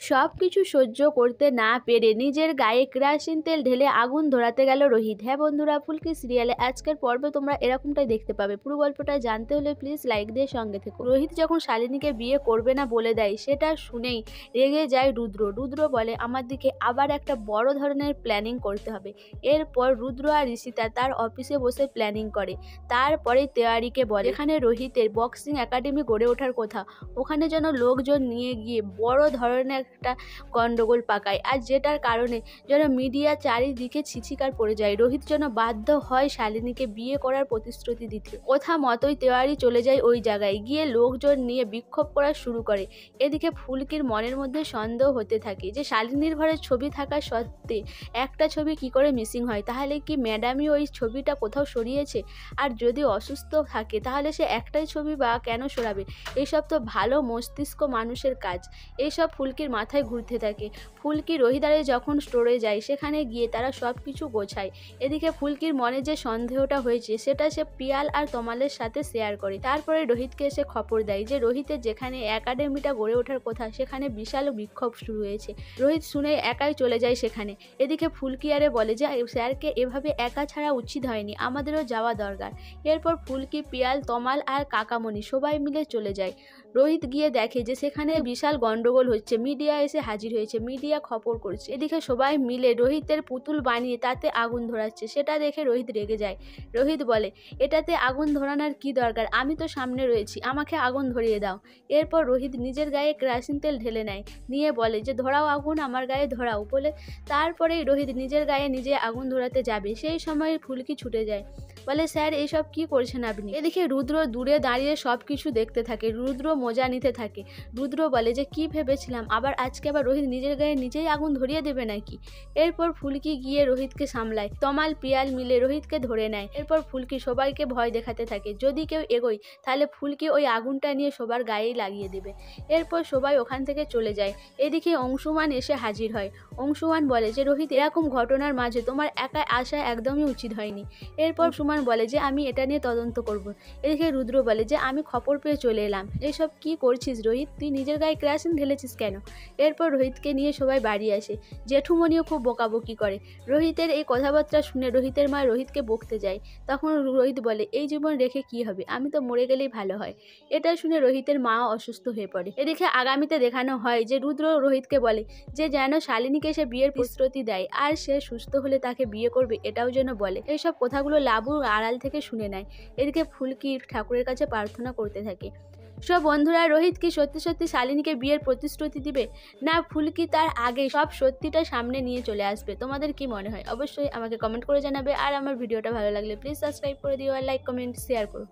সবকিছু সহ্য করতে না পেরে নিজের গায়ে কেরোসিন তেল ঢেলে আগুন ধরাতে গেল রোহিত। হ্যাঁ বন্ধুরা, ফুলকি সিরিয়ালে আজকের পর্বে তোমরা এরকমটাই দেখতে পাবে। পুরো গল্পটা জানতে হলে প্লিজ লাইক দিয়ে সঙ্গে থেকো। রোহিত যখন শালিনীকে বিয়ে করবে না বলে দেয়, সেটা শুনেই রেগে যায় রুদ্র। রুদ্র বলে আমার দিকে আবার একটা বড় ধরনের প্ল্যানিং করতে হবে। এরপর রুদ্র আর ঋষিতা তার অফিসে বসে প্ল্যানিং করে। তারপরে তেওয়ারিকে বলে এখানে রোহিতের বক্সিং একাডেমি গড়ে ওঠার কথা, ওখানে যেন লোকজন নিয়ে গিয়ে বড় ধরনের একটা গন্ডগোল পাকায়, আর যেটার কারণে যেন মিডিয়া চারিদিকে ছিছিকার পড়ে যায়। রোহিত যেন বাধ্য হয় শালিনীকে বিয়ে করার প্রতিশ্রুতি দিতে। কথা মতোই তেওয়ারি চলে যায় ওই জায়গায়, গিয়ে লোকজন নিয়ে বিক্ষোভ করা শুরু করে। এদিকে ফুলকির মনের মধ্যে সন্দেহ হতে থাকে যে শালিনীর ঘরে ছবি থাকা সত্ত্বে একটা ছবি কি করে মিসিং হয়, তাহলে কি ম্যাডামই ওই ছবিটা কোথাও সরিয়েছে? আর যদি অসুস্থ থাকে তাহলে সে একটাই ছবি বা কেন সরাবে? এইসব তো ভালো মস্তিষ্ক মানুষের কাজ। এইসব ফুলকির মাথায় ঘুরতে থাকে। ফুলকি রোহিদারে যখন স্টোরে যায়, সেখানে গিয়ে তারা সব কিছু গোছায়। এদিকে ফুলকির মনে যে সন্দেহটা হয়েছে সেটা সে পিয়াল আর তমালের সাথে শেয়ার করে। তারপরে রোহিতকে এসে খবর দেয় যে রোহিতের যেখানে একাডেমিটা গড়ে ওঠার কথা সেখানে বিশাল বিক্ষোভ শুরু হয়েছে। রোহিত শুনে একাই চলে যায় সেখানে। এদিকে ফুলকি আরে বলে যে স্যারকে এভাবে একা ছাড়া উচিত হয়নি, আমাদেরও যাওয়া দরকার। এরপর ফুলকি, পিয়াল, তমাল আর কাকামণি সবাই মিলে চলে যায়। রোহিত গিয়ে দেখে যে সেখানে বিশাল গন্ডগোল হচ্ছে। মিডিয়া এসে হাজির হয়েছে, মিডিয়া খবর করছে। এদিকে সবাই মিলে রোহিতের পুতুল বানিয়ে তাতে আগুন ধরাচ্ছে। সেটা দেখে রোহিত রেগে যায়। রোহিত বলে এটাতে আগুন ধরানোর কি দরকার, আমি তো সামনে রয়েছি, আমাকে আগুন ধরিয়ে দাও। এরপর রোহিত নিজের গায়ে কেরোসিন তেল ঢেলে নেয়, নিয়ে বলে যে ধরাও আগুন, আমার গায়ে ধরাও বলে। তারপরেই রোহিত নিজের গায়ে নিজে আগুন ধরাতে যাবে, সেই সময় ফুলকি ছুটে যায়, বলে স্যার এইসব কি করছেন আপনি? এদিকে রুদ্র দূরে দাঁড়িয়ে সব কিছু দেখতে থাকে। রুদ্র মজা নিতে থাকে। রুদ্র বলে যে কি ভেবেছিলাম, আজকে আবার রোহিত নিজের গায়ে নিজেই আগুন ধরিয়ে দেবে নাকি? এরপর ফুলকি গিয়ে রোহিতকে সামলায়। তমাল, পিয়াল মিলে রোহিতকে ধরে নেয়। এরপর ফুলকি সবাইকে ভয় দেখাতে থাকে, যদি কেউ এগোয় তাহলে ফুলকি ওই আগুনটা নিয়ে সবার গায়েই লাগিয়ে দেবে। এরপর সবাই ওখান থেকে চলে যায়। এদিকে অংশুমান এসে হাজির হয়। অংশুমান বলে যে রোহিত, এরকম ঘটনার মাঝে তোমার একা আসা একদমই উচিত হয়নি। এরপর সুমান বলে যে আমি এটা নিয়ে তদন্ত করব। এদিকে রুদ্র বলে যে আমি খবর পেয়ে চলে এলাম। এইসব কি করছিস রোহিত, তুই নিজের গায়ে কেরোসিন ঢেলেছিস কেন? এরপর রোহিতকে নিয়ে সবাই বাড়ি আসে। জেঠুমনিও খুব বকাবকি করে। রোহিতের এই কথাবার্তা শুনে রোহিতের মা রোহিতকে বকতে যায়। তখন রোহিত বলে এই জীবন রেখে কি হবে, আমি তো মরে গেলেই ভালো হয়। এটা শুনে রোহিতের মা অসুস্থ হয়ে পড়ে। এদিকে আগামীতে দেখানো হয় যে রুদ্র রোহিতকে বলে যে যেন শালিনীকে সে বিয়ের প্রতিশ্রুতি দেয়, আর সে সুস্থ হলে তাকে বিয়ে করবে এটাও যেন বলে। এইসব কথাগুলো লাবু আড়াল থেকে শুনে নেয়। এদিকে ফুলকি ঠাকুরের কাছে প্রার্থনা করতে থাকে। সব বন্ধুরা, রোহিত কি সত্যি সত্যি শালিনীকে বিয়ের প্রতিশ্রুতি দিবে, না ফুলকি তার আগে সব সত্যিটা সামনে নিয়ে চলে আসবে? তোমাদের কি মনে হয় অবশ্যই আমাকে কমেন্ট করে জানাবে। আর আমার ভিডিওটা ভালো লাগলে প্লিজ সাবস্ক্রাইব করে দিও, আর লাইক, কমেন্ট, শেয়ার করো।